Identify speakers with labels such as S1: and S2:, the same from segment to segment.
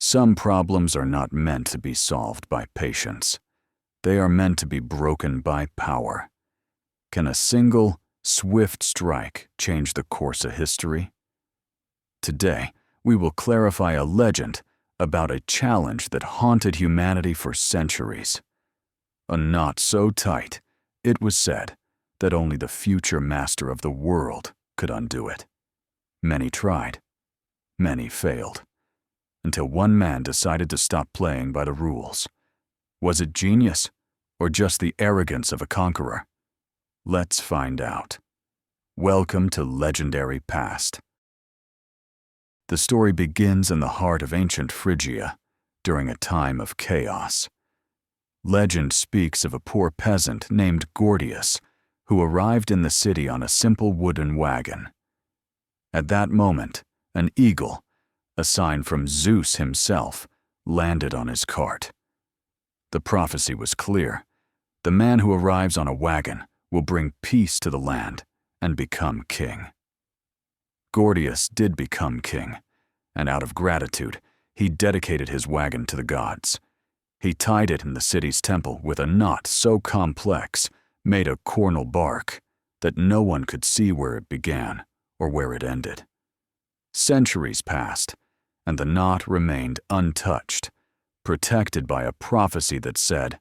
S1: Some problems are not meant to be solved by patience. They are meant to be broken by power. Can a single, swift strike change the course of history? Today, we will clarify a legend about a challenge that haunted humanity for centuries. A knot so tight, it was said, that only the future master of the world could undo it. Many tried. Many failed. Until one man decided to stop playing by the rules. Was it genius, or just the arrogance of a conqueror? Let's find out. Welcome to Legendary Past. The story begins in the heart of ancient Phrygia, during a time of chaos. Legend speaks of a poor peasant named Gordius, who arrived in the city on a simple wooden wagon. At that moment, an eagle, a sign from Zeus himself, landed on his cart. The prophecy was clear. The man who arrives on a wagon will bring peace to the land and become king. Gordius did become king, and out of gratitude, he dedicated his wagon to the gods. He tied it in the city's temple with a knot so complex, made of cornel bark, that no one could see where it began or where it ended. Centuries passed, and the knot remained untouched, protected by a prophecy that said,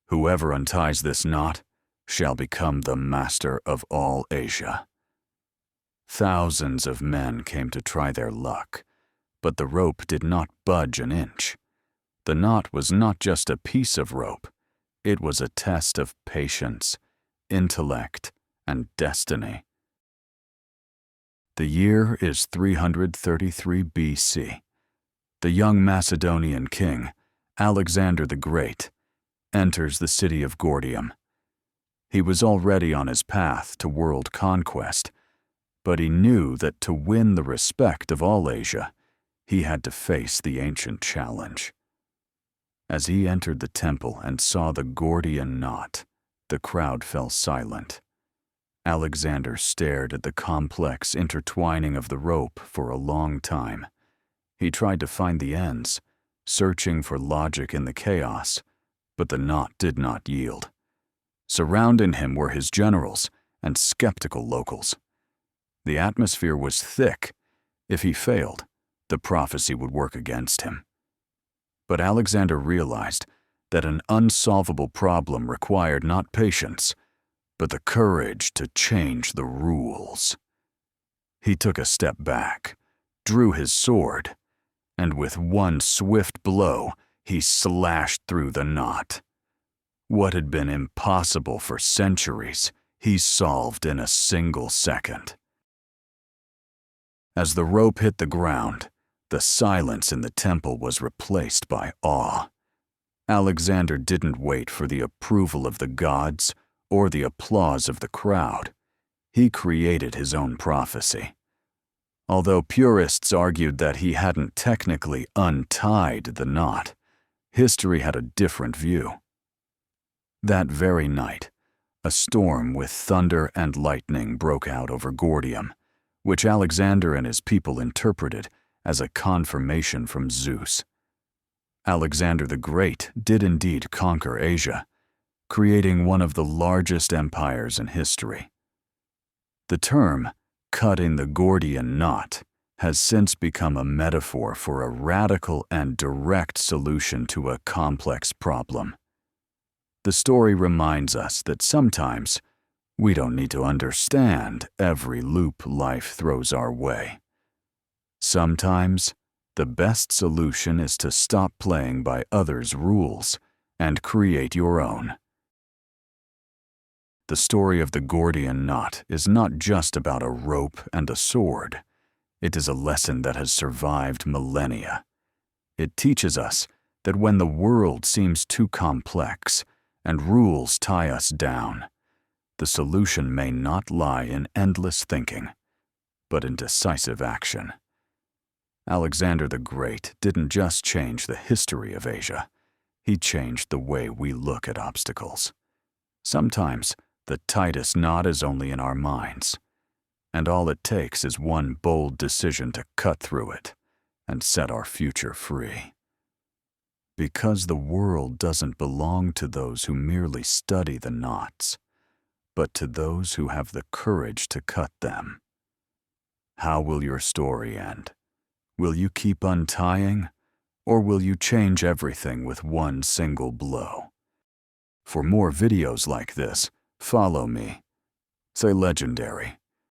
S1: "Whoever unties this knot shall become the master of all Asia." Thousands of men came to try their luck, but the rope did not budge an inch. The knot was not just a piece of rope, it was a test of patience, intellect, and destiny. The year is 333 BC. The young Macedonian king, Alexander the Great, enters the city of Gordium. He was already on his path to world conquest, but he knew that to win the respect of all Asia, he had to face the ancient challenge. As he entered the temple and saw the Gordian Knot, the crowd fell silent. Alexander stared at the complex intertwining of the rope for a long time. He tried to find the ends, searching for logic in the chaos, but the knot did not yield. Surrounding him were his generals and skeptical locals. The atmosphere was thick. If he failed, the prophecy would work against him. But Alexander realized that an unsolvable problem required not patience, but the courage to change the rules. He took a step back, drew his sword, and with one swift blow, he slashed through the knot. What had been impossible for centuries, he solved in a single second. As the rope hit the ground, the silence in the temple was replaced by awe. Alexander didn't wait for the approval of the gods or the applause of the crowd. He created his own prophecy. Although purists argued that he hadn't technically untied the knot, history had a different view. That very night, a storm with thunder and lightning broke out over Gordium, which Alexander and his people interpreted as a confirmation from Zeus. Alexander the Great did indeed conquer Asia, creating one of the largest empires in history. The term, cutting the Gordian knot, has since become a metaphor for a radical and direct solution to a complex problem. The story reminds us that sometimes we don't need to understand every loop life throws our way. Sometimes, the best solution is to stop playing by others' rules and create your own. The story of the Gordian Knot is not just about a rope and a sword. It is a lesson that has survived millennia. It teaches us that when the world seems too complex and rules tie us down, the solution may not lie in endless thinking, but in decisive action. Alexander the Great didn't just change the history of Asia, he changed the way we look at obstacles. Sometimes, the tightest knot is only in our minds, and all it takes is one bold decision to cut through it, and set our future free. Because the world doesn't belong to those who merely study the knots, but to those who have the courage to cut them. How will your story end? Will you keep untying, or will you change everything with one single blow? For more videos like this, follow me. Say legendary.